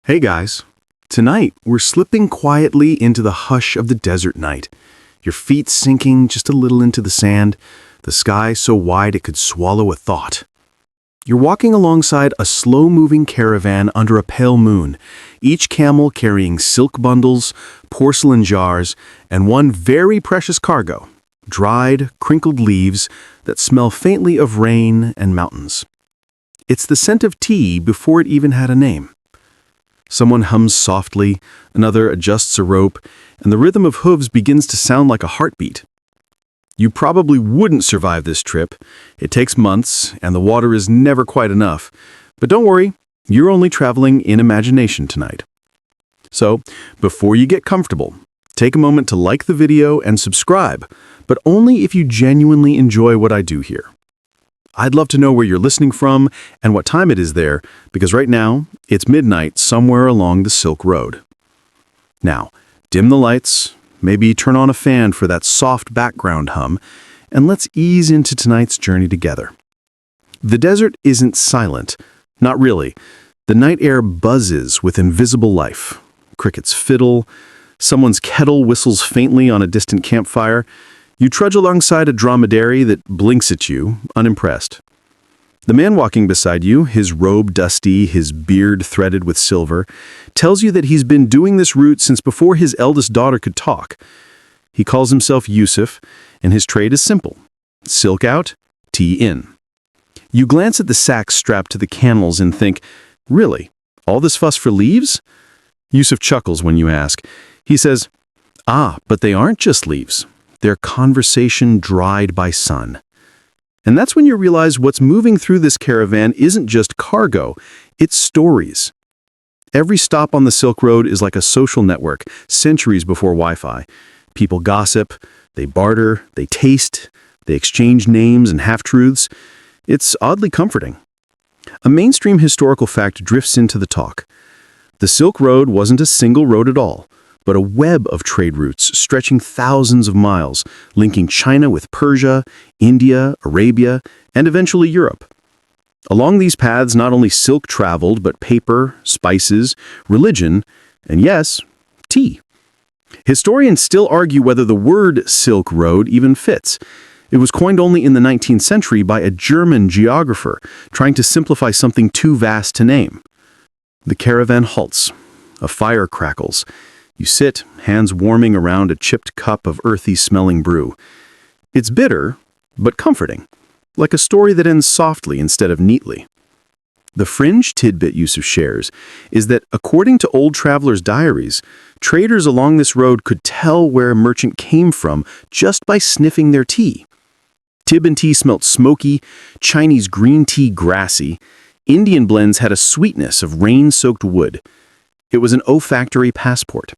Hey guys, tonight we're slipping quietly into the hush of the desert night. Your feet sinking just a little into the sand, the sky so wide it could swallow a thought. You're walking alongside a slow-moving caravan under a pale moon, each camel carrying silk bundles, porcelain jars, and one very precious cargo, dried, crinkled leaves that smell faintly of rain and mountains. It's the scent of tea before it even had a name. Someone hums softly, another adjusts a rope, and the rhythm of hooves begins to sound like a heartbeat. You probably wouldn't survive this trip. It takes months, and the water is never quite enough. But don't worry, you're only traveling in imagination tonight. So, before you get comfortable, take a moment to like the video and subscribe, but only if you genuinely enjoy what I do here. I'd love to know where you're listening from and what time it is there, because right now, it's midnight somewhere along the Silk Road. Now, dim the lights, maybe turn on a fan for that soft background hum, and let's ease into tonight's journey together. The desert isn't silent. Not really. The night air buzzes with invisible life. Crickets fiddle, someone's kettle whistles faintly on a distant campfire. You trudge alongside a dromedary that blinks at you, unimpressed. The man walking beside you, his robe dusty, his beard threaded with silver, tells you that he's been doing this route since before his eldest daughter could talk. He calls himself Yusuf, and his trade is simple: silk out, tea in. You glance at the sacks strapped to the camels and think, really, all this fuss for leaves? Yusuf chuckles when you ask. He says, but they aren't just leaves. They're conversation dried by sun. And that's when you realize what's moving through this caravan isn't just cargo, it's stories. Every stop on the Silk Road is like a social network, centuries before Wi-Fi. People gossip, they barter, they taste, they exchange names and half-truths. It's oddly comforting. A mainstream historical fact drifts into the talk. The Silk Road wasn't a single road at all, but a web of trade routes stretching thousands of miles, linking China with Persia, India, Arabia, and eventually Europe. Along these paths, not only silk traveled, but paper, spices, religion, and yes, tea. Historians still argue whether the word Silk Road even fits. It was coined only in the 19th century by a German geographer trying to simplify something too vast to name. The caravan halts. A fire crackles. You sit, hands warming around a chipped cup of earthy-smelling brew. It's bitter, but comforting, like a story that ends softly instead of neatly. The fringe tidbit Yusuf shares is that, according to old travelers' diaries, traders along this road could tell where a merchant came from just by sniffing their tea. Tibetan tea smelt smoky, Chinese green tea grassy, Indian blends had a sweetness of rain-soaked wood. It was an olfactory passport.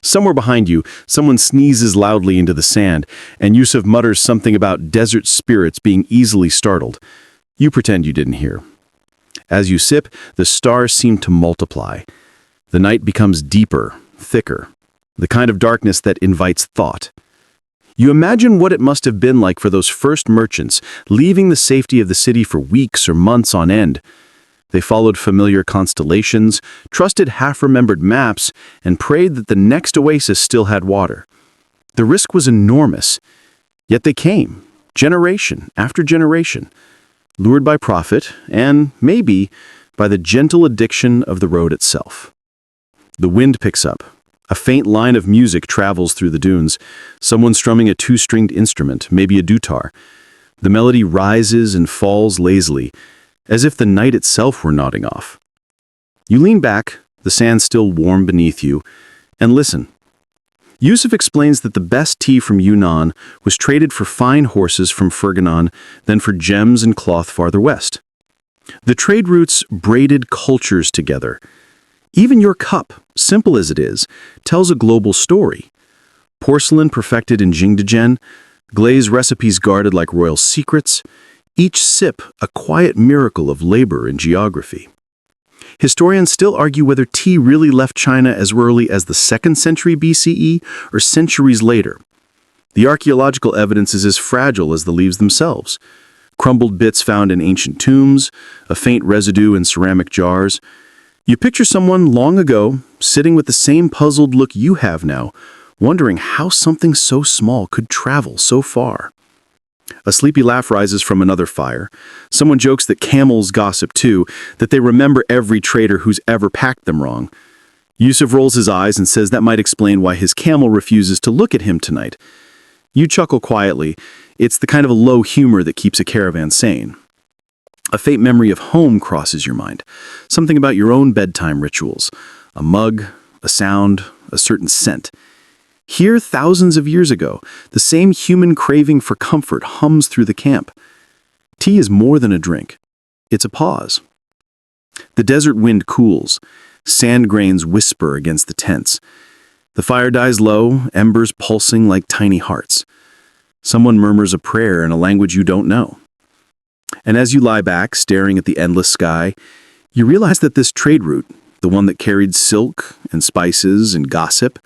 Somewhere behind you, someone sneezes loudly into the sand, and Yusuf mutters something about desert spirits being easily startled. You pretend you didn't hear. As you sip, the stars seem to multiply. The night becomes deeper, thicker, the kind of darkness that invites thought. You imagine what it must have been like for those first merchants, leaving the safety of the city for weeks or months on end. They followed familiar constellations, trusted half-remembered maps, and prayed that the next oasis still had water. The risk was enormous, yet they came, generation after generation, lured by profit and, maybe, by the gentle addiction of the road itself. The wind picks up. A faint line of music travels through the dunes, someone strumming a two-stringed instrument, maybe a dutar. The melody rises and falls lazily, as if the night itself were nodding off. You lean back, the sand still warm beneath you, and listen. Yusuf explains that the best tea from Yunnan was traded for fine horses from Ferganah, then for gems and cloth farther west. The trade routes braided cultures together. Even your cup, simple as it is, tells a global story. Porcelain perfected in Jingdezhen, glaze recipes guarded like royal secrets, each sip a quiet miracle of labor and geography. Historians still argue whether tea really left China as early as the 2nd century BCE or centuries later. The archaeological evidence is as fragile as the leaves themselves. Crumbled bits found in ancient tombs, a faint residue in ceramic jars. You picture someone long ago, sitting with the same puzzled look you have now, wondering how something so small could travel so far. A sleepy laugh rises from another fire. Someone jokes that camels gossip too, that they remember every trader who's ever packed them wrong. Yusuf rolls his eyes and says that might explain why his camel refuses to look at him tonight. You chuckle quietly. It's the kind of a low humor that keeps a caravan sane. A faint memory of home crosses your mind. Something about your own bedtime rituals. A mug, a sound, a certain scent. Here, thousands of years ago, the same human craving for comfort hums through the camp. Tea is more than a drink. It's a pause. The desert wind cools. Sand grains whisper against the tents. The fire dies low, embers pulsing like tiny hearts. Someone murmurs a prayer in a language you don't know. And as you lie back, staring at the endless sky, you realize that this trade route, the one that carried silk and spices and gossip,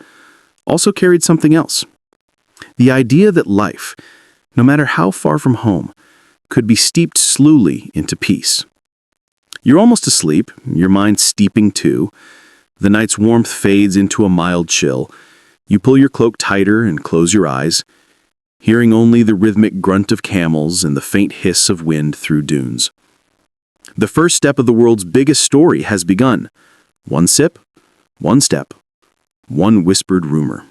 also carried something else. The idea that life, no matter how far from home, could be steeped slowly into peace. You're almost asleep, your mind steeping too. The night's warmth fades into a mild chill. You pull your cloak tighter and close your eyes, hearing only the rhythmic grunt of camels and the faint hiss of wind through dunes. The first step of the world's biggest story has begun. One sip, one step, one whispered rumor.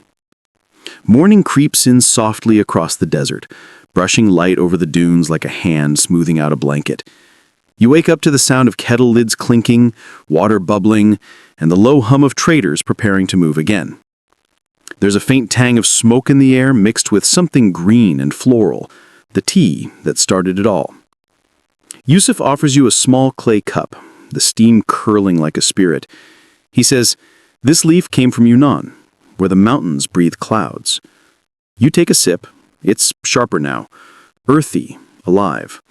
Morning creeps in softly across the desert, brushing light over the dunes like a hand smoothing out a blanket. You wake up to the sound of kettle lids clinking, water bubbling, and the low hum of traders preparing to move again. There's a faint tang of smoke in the air mixed with something green and floral, the tea that started it all. Yusuf offers you a small clay cup, the steam curling like a spirit. He says, "This leaf came from Yunnan, where the mountains breathe clouds." You take a sip. It's sharper now, earthy, alive.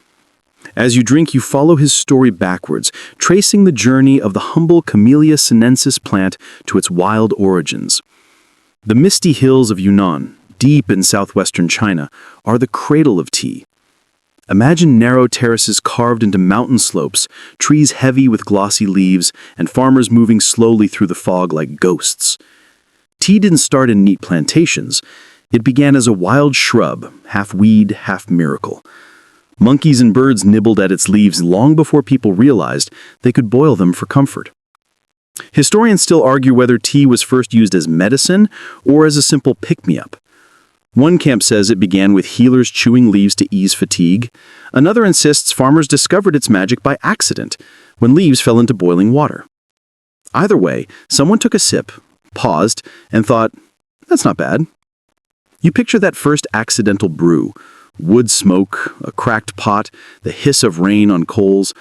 As you drink, you follow his story backwards, tracing the journey of the humble Camellia sinensis plant to its wild origins. The misty hills of Yunnan, deep in southwestern China, are the cradle of tea. Imagine narrow terraces carved into mountain slopes, trees heavy with glossy leaves, and farmers moving slowly through the fog like ghosts. Tea didn't start in neat plantations. It began as a wild shrub, half weed, half miracle. Monkeys and birds nibbled at its leaves long before people realized they could boil them for comfort. Historians still argue whether tea was first used as medicine or as a simple pick-me-up. One camp says it began with healers chewing leaves to ease fatigue. Another insists farmers discovered its magic by accident, when leaves fell into boiling water. Either way, someone took a sip, paused, and thought, "That's not bad." You picture that first accidental brew, wood smoke, a cracked pot, the hiss of rain on coals.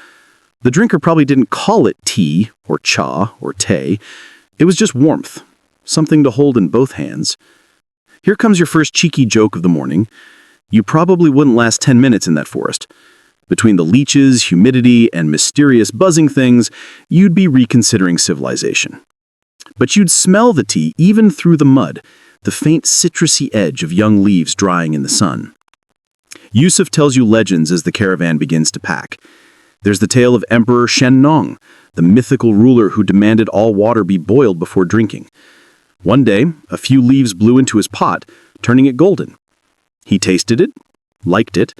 The drinker probably didn't call it tea or cha or te. It was just warmth, something to hold in both hands. Here comes your first cheeky joke of the morning. You probably wouldn't last 10 minutes in that forest. Between the leeches, humidity, and mysterious buzzing things, you'd be reconsidering civilization. But you'd smell the tea even through the mud, the faint citrusy edge of young leaves drying in the sun. Yusuf tells you legends as the caravan begins to pack. There's the tale of Emperor Shen Nong, the mythical ruler who demanded all water be boiled before drinking. One day, a few leaves blew into his pot, turning it golden. He tasted it, liked it,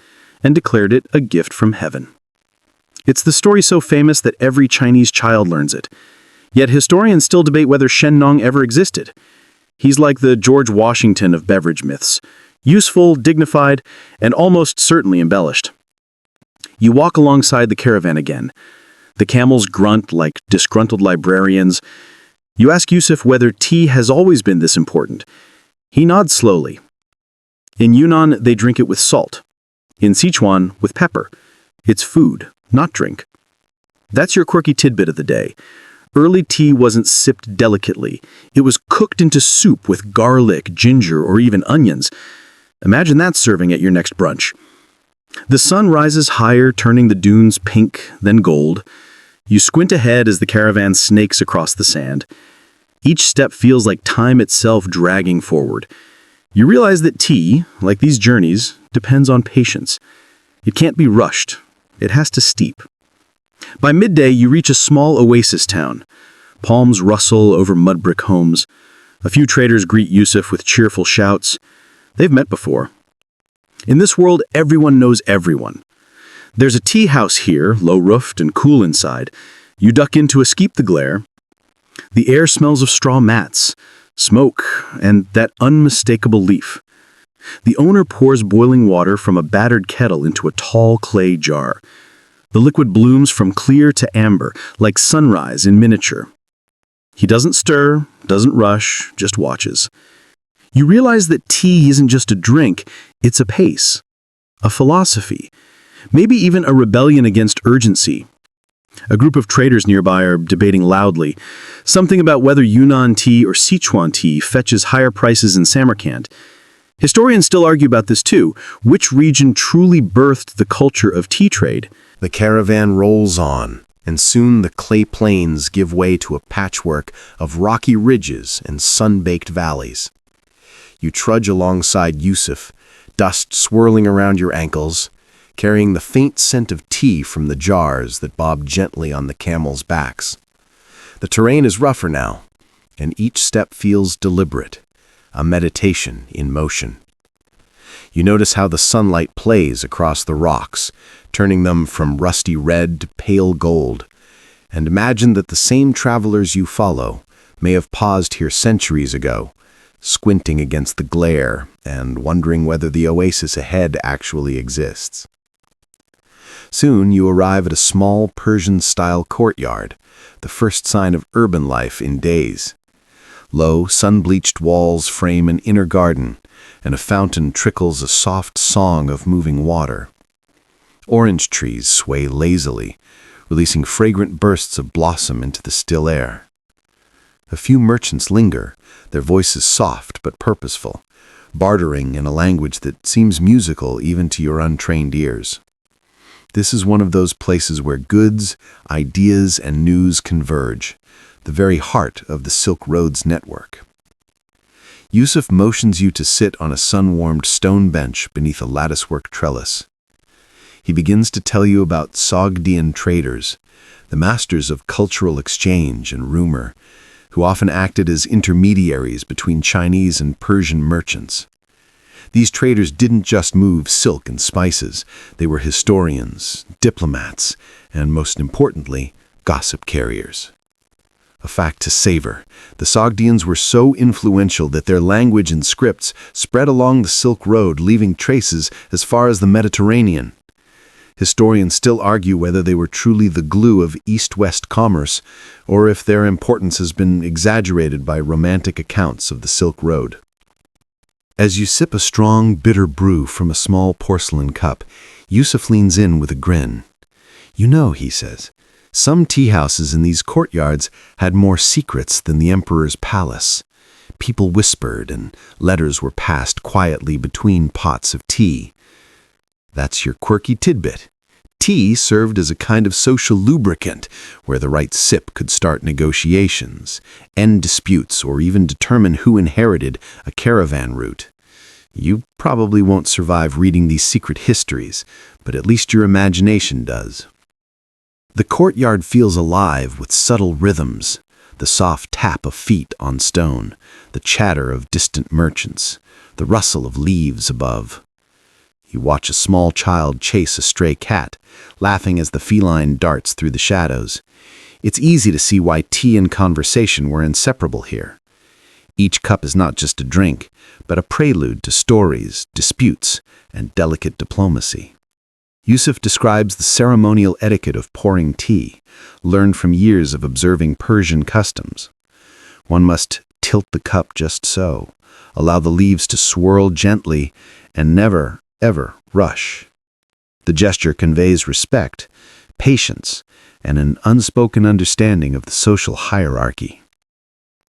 and declared it a gift from heaven. It's the story so famous that every Chinese child learns it. Yet historians still debate whether Shen Nong ever existed. He's like the George Washington of beverage myths, useful, dignified, and almost certainly embellished. You walk alongside the caravan again. The camels grunt like disgruntled librarians. You ask Yusuf whether tea has always been this important. He nods slowly. In Yunnan, they drink it with salt. In Sichuan, with pepper. It's food, not drink. That's your quirky tidbit of the day. Early tea wasn't sipped delicately. It was cooked into soup with garlic, ginger, or even onions. Imagine that serving at your next brunch. The sun rises higher, turning the dunes pink, then gold. You squint ahead as the caravan snakes across the sand. Each step feels like time itself dragging forward. You realize that tea, like these journeys, depends on patience. It can't be rushed. It has to steep. By midday, you reach a small oasis town. Palms rustle over mud brick homes. A few traders greet Yusuf with cheerful shouts. They've met before. In this world, everyone knows everyone. There's a tea house here, low-roofed and cool inside. You duck in to escape the glare. The air smells of straw mats, smoke, and that unmistakable leaf. The owner pours boiling water from a battered kettle into a tall clay jar. The liquid blooms from clear to amber, like sunrise in miniature. He doesn't stir, doesn't rush, just watches. You realize that tea isn't just a drink, it's a pace, a philosophy, maybe even a rebellion against urgency. A group of traders nearby are debating loudly, something about whether Yunnan tea or Sichuan tea fetches higher prices in Samarkand. Historians still argue about this too. Which region truly birthed the culture of tea trade? The caravan rolls on, and soon the clay plains give way to a patchwork of rocky ridges and sun-baked valleys. You trudge alongside Yusuf, dust swirling around your ankles, carrying the faint scent of tea from the jars that bob gently on the camels' backs. The terrain is rougher now, and each step feels deliberate, a meditation in motion. You notice how the sunlight plays across the rocks, turning them from rusty red to pale gold, and imagine that the same travelers you follow may have paused here centuries ago, squinting against the glare and wondering whether the oasis ahead actually exists. Soon you arrive at a small Persian-style courtyard, the first sign of urban life in days. Low, sun-bleached walls frame an inner garden, and a fountain trickles a soft song of moving water. Orange trees sway lazily, releasing fragrant bursts of blossom into the still air. A few merchants linger, their voices soft but purposeful, bartering in a language that seems musical even to your untrained ears. This is one of those places where goods, ideas, and news converge, the very heart of the Silk Road's network. Yusuf motions you to sit on a sun-warmed stone bench beneath a latticework trellis. He begins to tell you about Sogdian traders, the masters of cultural exchange and rumor, who often acted as intermediaries between Chinese and Persian merchants. These traders didn't just move silk and spices, they were historians, diplomats, and most importantly, gossip carriers. A fact to savor, the Sogdians were so influential that their language and scripts spread along the Silk Road, leaving traces as far as the Mediterranean. Historians still argue whether they were truly the glue of East-West commerce, or if their importance has been exaggerated by romantic accounts of the Silk Road. As you sip a strong, bitter brew from a small porcelain cup, Yusuf leans in with a grin. You know, he says, some tea houses in these courtyards had more secrets than the emperor's palace. People whispered and letters were passed quietly between pots of tea. That's your quirky tidbit. Tea served as a kind of social lubricant where the right sip could start negotiations, end disputes, or even determine who inherited a caravan route. You probably won't survive reading these secret histories, but at least your imagination does. The courtyard feels alive with subtle rhythms, the soft tap of feet on stone, the chatter of distant merchants, the rustle of leaves above. You watch a small child chase a stray cat, laughing as the feline darts through the shadows. It's easy to see why tea and conversation were inseparable here. Each cup is not just a drink, but a prelude to stories, disputes, and delicate diplomacy. Yusuf describes the ceremonial etiquette of pouring tea, learned from years of observing Persian customs. One must tilt the cup just so, allow the leaves to swirl gently, and never, ever rush. The gesture conveys respect, patience, and an unspoken understanding of the social hierarchy.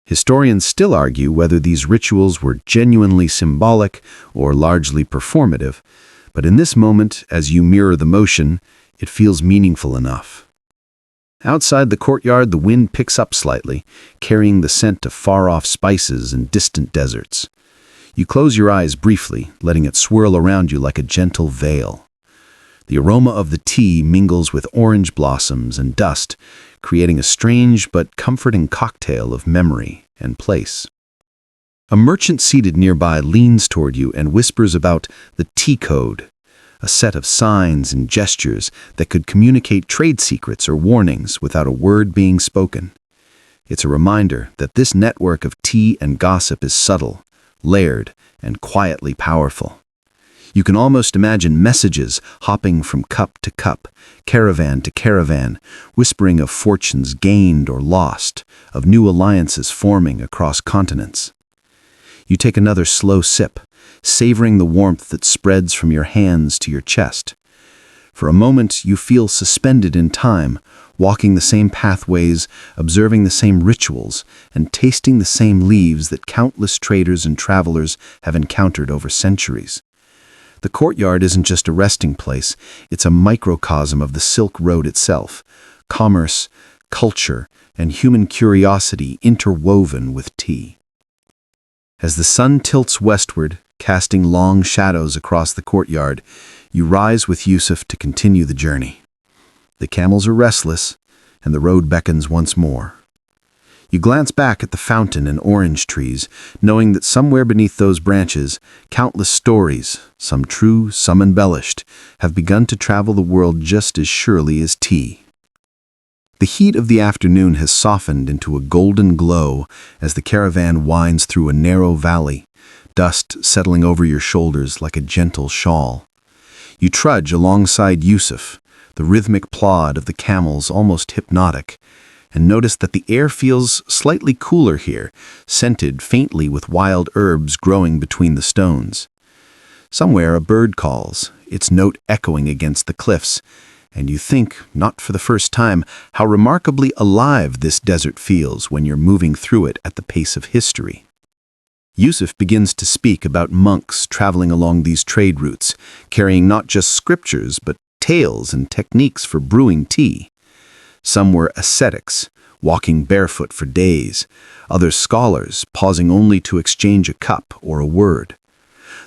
Historians still argue whether these rituals were genuinely symbolic or largely performative, but in this moment, as you mirror the motion, it feels meaningful enough. Outside the courtyard, the wind picks up slightly, carrying the scent of far-off spices and distant deserts. You close your eyes briefly, letting it swirl around you like a gentle veil. The aroma of the tea mingles with orange blossoms and dust, creating a strange but comforting cocktail of memory and place. A merchant seated nearby leans toward you and whispers about the tea code, a set of signs and gestures that could communicate trade secrets or warnings without a word being spoken. It's a reminder that this network of tea and gossip is subtle, layered, and quietly powerful. You can almost imagine messages hopping from cup to cup, caravan to caravan, whispering of fortunes gained or lost, of new alliances forming across continents. You take another slow sip, savoring the warmth that spreads from your hands to your chest. For a moment, you feel suspended in time, walking the same pathways, observing the same rituals, and tasting the same leaves that countless traders and travelers have encountered over centuries. The courtyard isn't just a resting place, it's a microcosm of the Silk Road itself, commerce, culture, and human curiosity interwoven with tea. As the sun tilts westward, casting long shadows across the courtyard, you rise with Yusuf to continue the journey. The camels are restless, and the road beckons once more. You glance back at the fountain and orange trees, knowing that somewhere beneath those branches, countless stories, some true, some embellished, have begun to travel the world just as surely as tea. The heat of the afternoon has softened into a golden glow as the caravan winds through a narrow valley, dust settling over your shoulders like a gentle shawl. You trudge alongside Yusuf, the rhythmic plod of the camels almost hypnotic, and notice that the air feels slightly cooler here, scented faintly with wild herbs growing between the stones. Somewhere a bird calls, its note echoing against the cliffs, and you think, not for the first time, how remarkably alive this desert feels when you're moving through it at the pace of history. Yusuf begins to speak about monks traveling along these trade routes, carrying not just scriptures but tales and techniques for brewing tea. Some were ascetics, walking barefoot for days, others scholars, pausing only to exchange a cup or a word.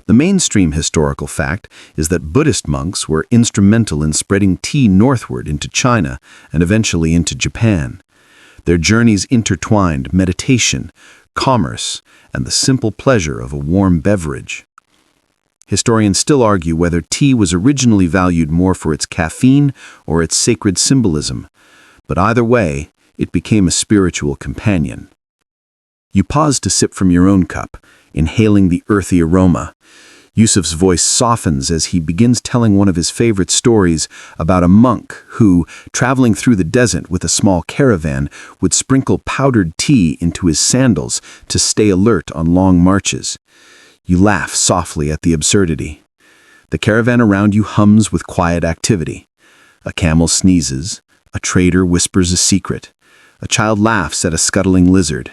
The mainstream historical fact is that Buddhist monks were instrumental in spreading tea northward into China and eventually into Japan. Their journeys intertwined meditation, commerce, and the simple pleasure of a warm beverage. Historians still argue whether tea was originally valued more for its caffeine or its sacred symbolism, but either way, it became a spiritual companion. You pause to sip from your own cup, inhaling the earthy aroma. Yusuf's voice softens as he begins telling one of his favorite stories about a monk who, traveling through the desert with a small caravan, would sprinkle powdered tea into his sandals to stay alert on long marches. You laugh softly at the absurdity. The caravan around you hums with quiet activity. A camel sneezes, a trader whispers a secret, a child laughs at a scuttling lizard.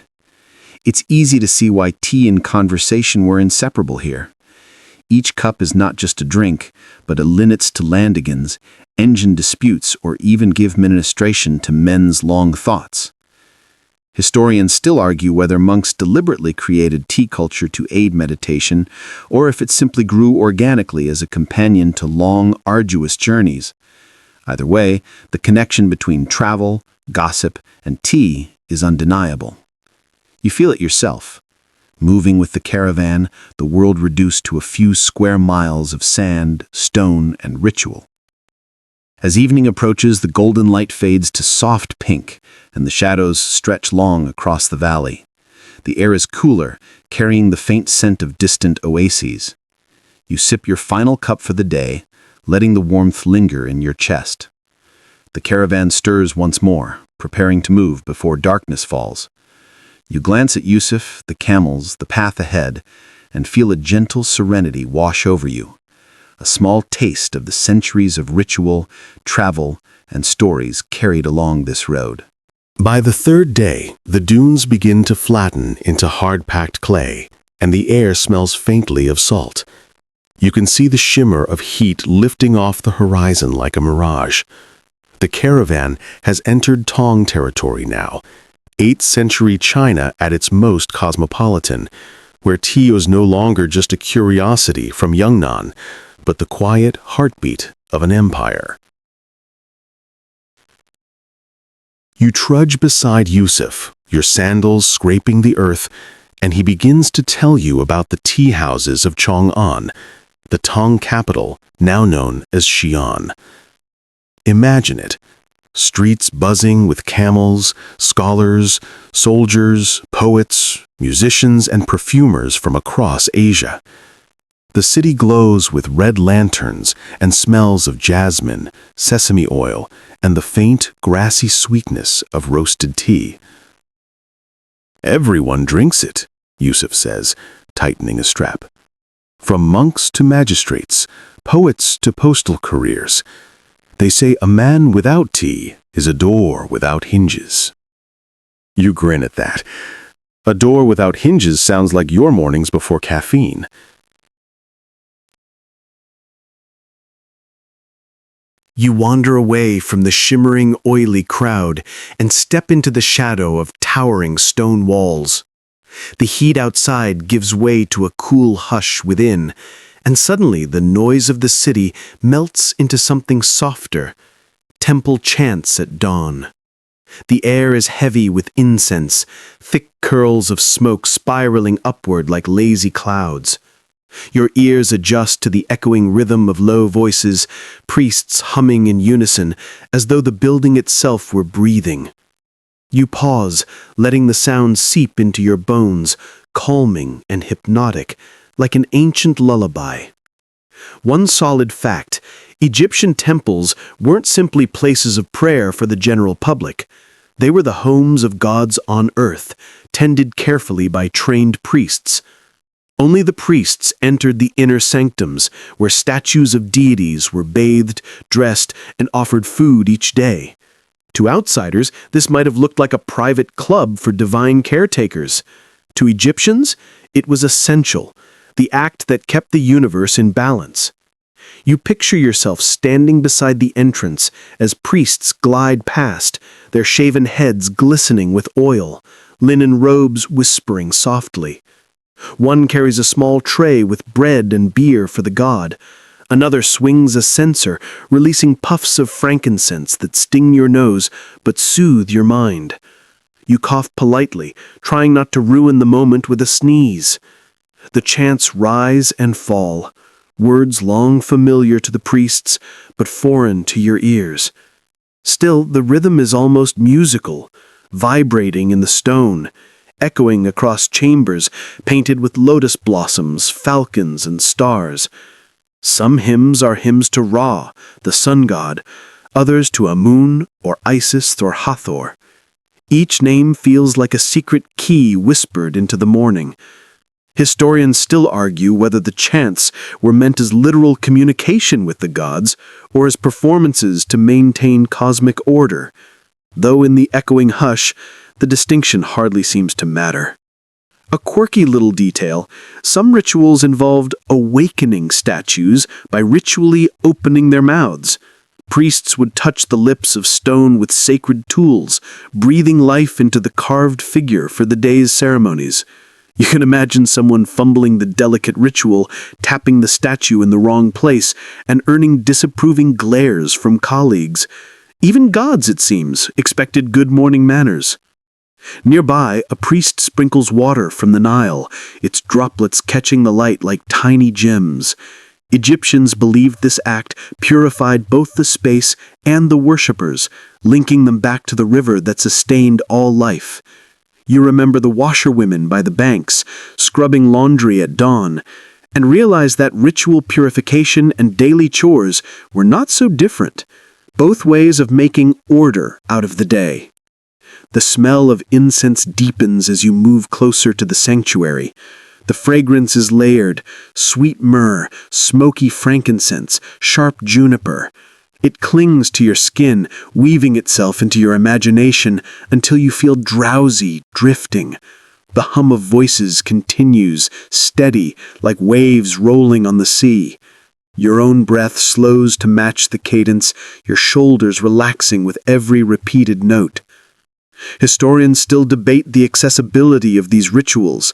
It's easy to see why tea and conversation were inseparable here. Each cup is not just a drink, but a linnets to landigans, engine disputes, or even give ministration to men's long thoughts. Historians still argue whether monks deliberately created tea culture to aid meditation, or if it simply grew organically as a companion to long, arduous journeys. Either way, the connection between travel, gossip, and tea is undeniable. You feel it yourself. Moving with the caravan, the world reduced to a few square miles of sand, stone, and ritual. As evening approaches, the golden light fades to soft pink, and the shadows stretch long across the valley. The air is cooler, carrying the faint scent of distant oases. You sip your final cup for the day, letting the warmth linger in your chest. The caravan stirs once more, preparing to move before darkness falls. You glance at Yusuf, the camels, the path ahead, and feel a gentle serenity wash over you, a small taste of the centuries of ritual, travel, and stories carried along this road. By the third day, the dunes begin to flatten into hard-packed clay, and the air smells faintly of salt. You can see the shimmer of heat lifting off the horizon like a mirage. The caravan has entered Tong territory now, 8th century China at its most cosmopolitan, where tea was no longer just a curiosity from Yunnan, but the quiet heartbeat of an empire. You trudge beside Yusuf, your sandals scraping the earth, and he begins to tell you about the tea houses of Chang'an, the Tang capital, now known as Xi'an. Imagine it. Streets buzzing with camels, scholars, soldiers, poets, musicians, and perfumers from across Asia. The city glows with red lanterns and smells of jasmine, sesame oil, and the faint, grassy sweetness of roasted tea. Everyone drinks it, Yusuf says, tightening a strap. From monks to magistrates, poets to postal couriers. They say a man without tea is a door without hinges. You grin at that. A door without hinges sounds like your mornings before caffeine. You wander away from the shimmering, oily crowd and step into the shadow of towering stone walls. The heat outside gives way to a cool hush within, and suddenly the noise of the city melts into something softer. Temple chants at dawn. The air is heavy with incense, thick curls of smoke spiraling upward like lazy clouds. Your ears adjust to the echoing rhythm of low voices, priests humming in unison, as though the building itself were breathing. You pause, letting the sound seep into your bones, calming and hypnotic, like an ancient lullaby. One solid fact: Egyptian temples weren't simply places of prayer for the general public. They were the homes of gods on earth, tended carefully by trained priests. Only the priests entered the inner sanctums, where statues of deities were bathed, dressed, and offered food each day. To outsiders, this might have looked like a private club for divine caretakers. To Egyptians, it was essential, the act that kept the universe in balance. You picture yourself standing beside the entrance as priests glide past, their shaven heads glistening with oil, linen robes whispering softly. One carries a small tray with bread and beer for the god. Another swings a censer, releasing puffs of frankincense that sting your nose but soothe your mind. You cough politely, trying not to ruin the moment with a sneeze. The chants rise and fall, words long familiar to the priests but foreign to your ears. Still, the rhythm is almost musical, vibrating in the stone, echoing across chambers painted with lotus blossoms, falcons, and stars. Some hymns are hymns to Ra, the sun god, others to Amun or Isis or Hathor. Each name feels like a secret key whispered into the morning. Historians still argue whether the chants were meant as literal communication with the gods or as performances to maintain cosmic order, though in the echoing hush, the distinction hardly seems to matter. A quirky little detail: some rituals involved awakening statues by ritually opening their mouths. Priests would touch the lips of stone with sacred tools, breathing life into the carved figure for the day's ceremonies. You can imagine someone fumbling the delicate ritual, tapping the statue in the wrong place, and earning disapproving glares from colleagues. Even gods, it seems, expected good morning manners. Nearby, a priest sprinkles water from the Nile, its droplets catching the light like tiny gems. Egyptians believed this act purified both the space and the worshippers, linking them back to the river that sustained all life. You remember the washerwomen by the banks, scrubbing laundry at dawn, and realize that ritual purification and daily chores were not so different, both ways of making order out of the day. The smell of incense deepens as you move closer to the sanctuary. The fragrance is layered: sweet myrrh, smoky frankincense, sharp juniper. It clings to your skin, weaving itself into your imagination until you feel drowsy, drifting. The hum of voices continues, steady, like waves rolling on the sea. Your own breath slows to match the cadence, your shoulders relaxing with every repeated note. Historians still debate the accessibility of these rituals.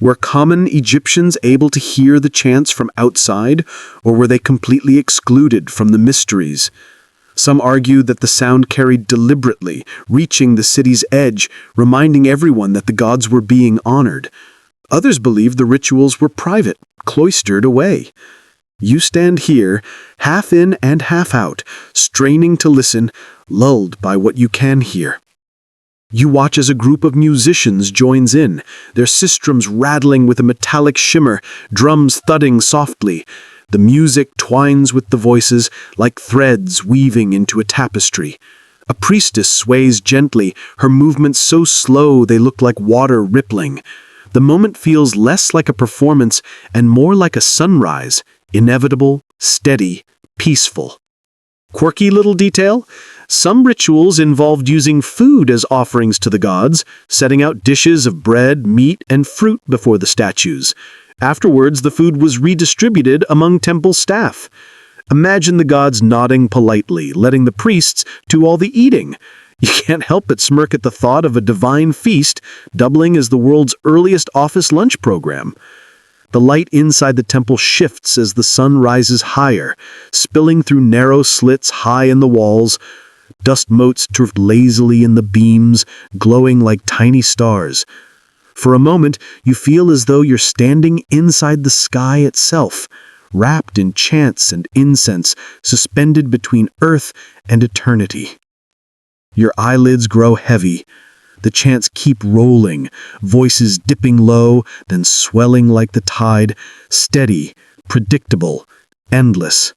Were common Egyptians able to hear the chants from outside, or were they completely excluded from the mysteries? Some argue that the sound carried deliberately, reaching the city's edge, reminding everyone that the gods were being honored. Others believe the rituals were private, cloistered away. You stand here, half in and half out, straining to listen, lulled by what you can hear. You watch as a group of musicians joins in, their sistrums rattling with a metallic shimmer, drums thudding softly. The music twines with the voices like threads weaving into a tapestry. A priestess sways gently, her movements so slow they look like water rippling. The moment feels less like a performance and more like a sunrise, inevitable, steady, peaceful. Quirky little detail? Some rituals involved using food as offerings to the gods, setting out dishes of bread, meat, and fruit before the statues. Afterwards, the food was redistributed among temple staff. Imagine the gods nodding politely, letting the priests do all the eating. You can't help but smirk at the thought of a divine feast doubling as the world's earliest office lunch program. The light inside the temple shifts as the sun rises higher, spilling through narrow slits high in the walls. Dust motes drift lazily in the beams, glowing like tiny stars. For a moment, you feel as though you're standing inside the sky itself, wrapped in chants and incense, suspended between earth and eternity. Your eyelids grow heavy. The chants keep rolling, voices dipping low, then swelling like the tide, steady, predictable, endless.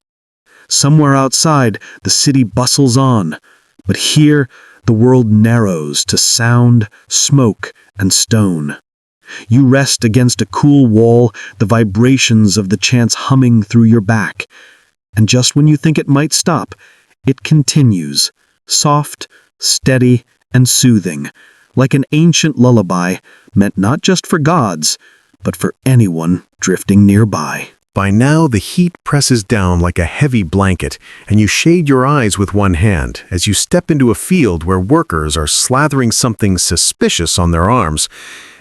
Somewhere outside, the city bustles on, but here the world narrows to sound, smoke, and stone. You rest against a cool wall, the vibrations of the chants humming through your back. And just when you think it might stop, it continues, soft, steady, and soothing, like an ancient lullaby meant not just for gods, but for anyone drifting nearby. By now, the heat presses down like a heavy blanket, and you shade your eyes with one hand as you step into a field where workers are slathering something suspicious on their arms.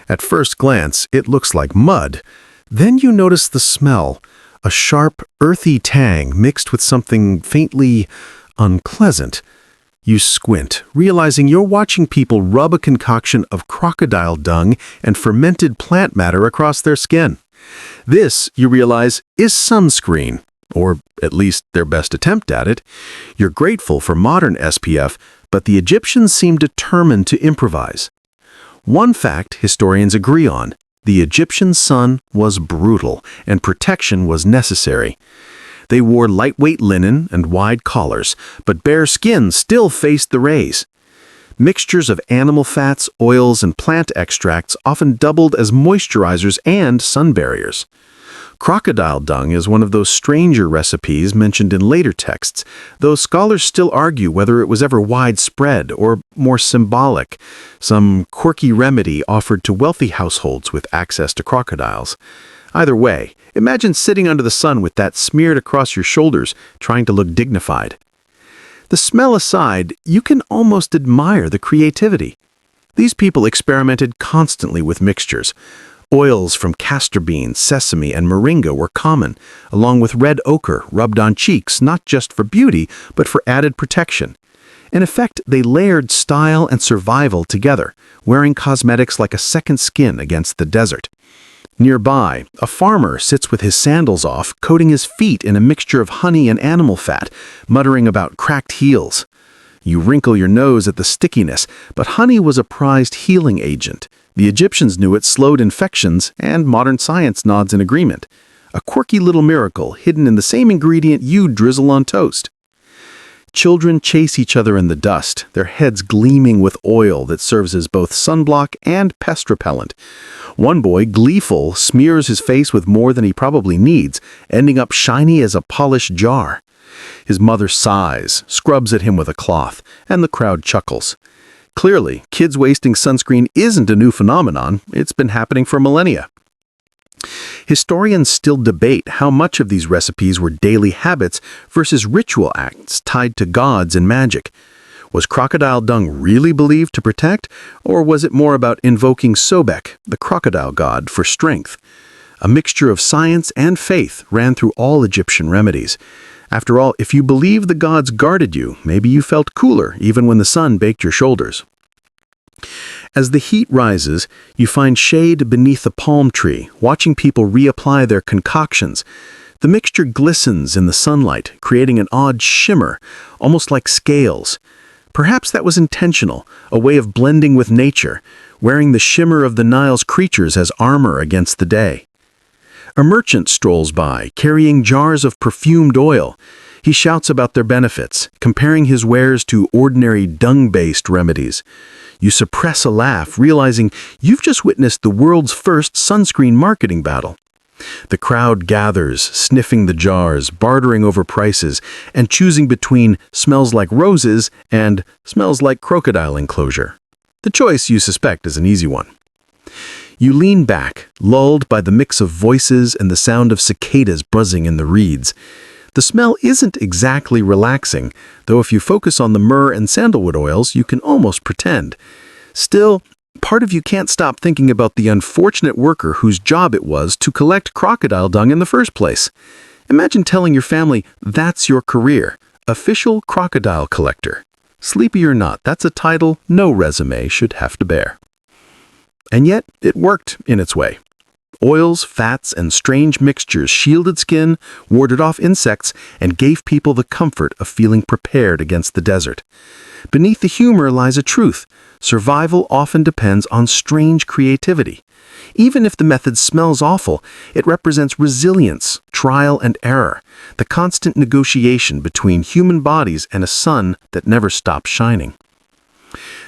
At first glance, it looks like mud. Then you notice the smell, a sharp, earthy tang mixed with something faintly unpleasant. You squint, realizing you're watching people rub a concoction of crocodile dung and fermented plant matter across their skin. This, you realize, is sunscreen, or at least their best attempt at it. You're grateful for modern SPF, but the Egyptians seem determined to improvise. One fact historians agree on: the Egyptian sun was brutal, and protection was necessary. They wore lightweight linen and wide collars, but bare skin still faced the rays. Mixtures of animal fats, oils, and plant extracts often doubled as moisturizers and sun barriers. Crocodile dung is one of those stranger recipes mentioned in later texts, though scholars still argue whether it was ever widespread or more symbolic, some quirky remedy offered to wealthy households with access to crocodiles. Either way, imagine sitting under the sun with that smeared across your shoulders, trying to look dignified. The smell aside, you can almost admire the creativity. These people experimented constantly with mixtures. Oils from castor beans, sesame, and moringa were common, along with red ochre rubbed on cheeks not just for beauty, but for added protection. In effect, they layered style and survival together, wearing cosmetics like a second skin against the desert. Nearby, a farmer sits with his sandals off, coating his feet in a mixture of honey and animal fat, muttering about cracked heels. You wrinkle your nose at the stickiness, but honey was a prized healing agent. The Egyptians knew it slowed infections, and modern science nods in agreement. A quirky little miracle hidden in the same ingredient you'd drizzle on toast. Children chase each other in the dust, their heads gleaming with oil that serves as both sunblock and pest repellent. One boy, gleeful, smears his face with more than he probably needs, ending up shiny as a polished jar. His mother sighs, scrubs at him with a cloth, and the crowd chuckles. Clearly, kids wasting sunscreen isn't a new phenomenon. It's been happening for millennia. Historians still debate how much of these recipes were daily habits versus ritual acts tied to gods and magic. Was crocodile dung really believed to protect, or was it more about invoking Sobek, the crocodile god, for strength? A mixture of science and faith ran through all Egyptian remedies. After all, if you believed the gods guarded you, maybe you felt cooler even when the sun baked your shoulders. As the heat rises, you find shade beneath a palm tree, watching people reapply their concoctions. The mixture glistens in the sunlight, creating an odd shimmer, almost like scales. Perhaps that was intentional, a way of blending with nature, wearing the shimmer of the Nile's creatures as armor against the day. A merchant strolls by, carrying jars of perfumed oil. He shouts about their benefits, comparing his wares to ordinary dung-based remedies. You suppress a laugh, realizing you've just witnessed the world's first sunscreen marketing battle. The crowd gathers, sniffing the jars, bartering over prices, and choosing between smells like roses and smells like crocodile enclosure. The choice, you suspect, is an easy one. You lean back, lulled by the mix of voices and the sound of cicadas buzzing in the reeds. The smell isn't exactly relaxing, though if you focus on the myrrh and sandalwood oils, you can almost pretend. Still, part of you can't stop thinking about the unfortunate worker whose job it was to collect crocodile dung in the first place. Imagine telling your family that's your career, official crocodile collector. Sleepy or not, that's a title no resume should have to bear. And yet, it worked in its way. Oils, fats, and strange mixtures shielded skin, warded off insects, and gave people the comfort of feeling prepared against the desert. Beneath the humor lies a truth. Survival often depends on strange creativity. Even if the method smells awful, it represents resilience, trial and error, the constant negotiation between human bodies and a sun that never stops shining.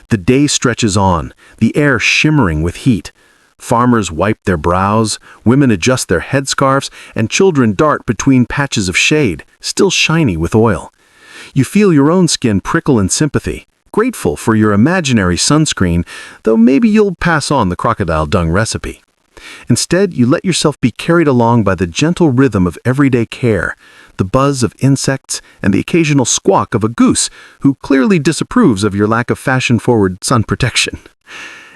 The day stretches on, the air shimmering with heat. Farmers wipe their brows, women adjust their headscarves, and children dart between patches of shade, still shiny with oil. You feel your own skin prickle in sympathy, grateful for your imaginary sunscreen, though maybe you'll pass on the crocodile dung recipe. Instead, you let yourself be carried along by the gentle rhythm of everyday care, the buzz of insects, and the occasional squawk of a goose who clearly disapproves of your lack of fashion-forward sun protection.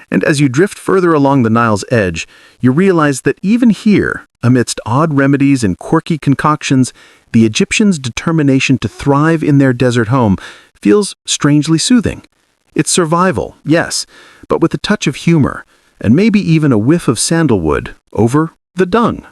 And as you drift further along the Nile's edge, you realize that even here, amidst odd remedies and quirky concoctions, the Egyptians' determination to thrive in their desert home feels strangely soothing. It's survival, yes, but with a touch of humor, and maybe even a whiff of sandalwood over the dung.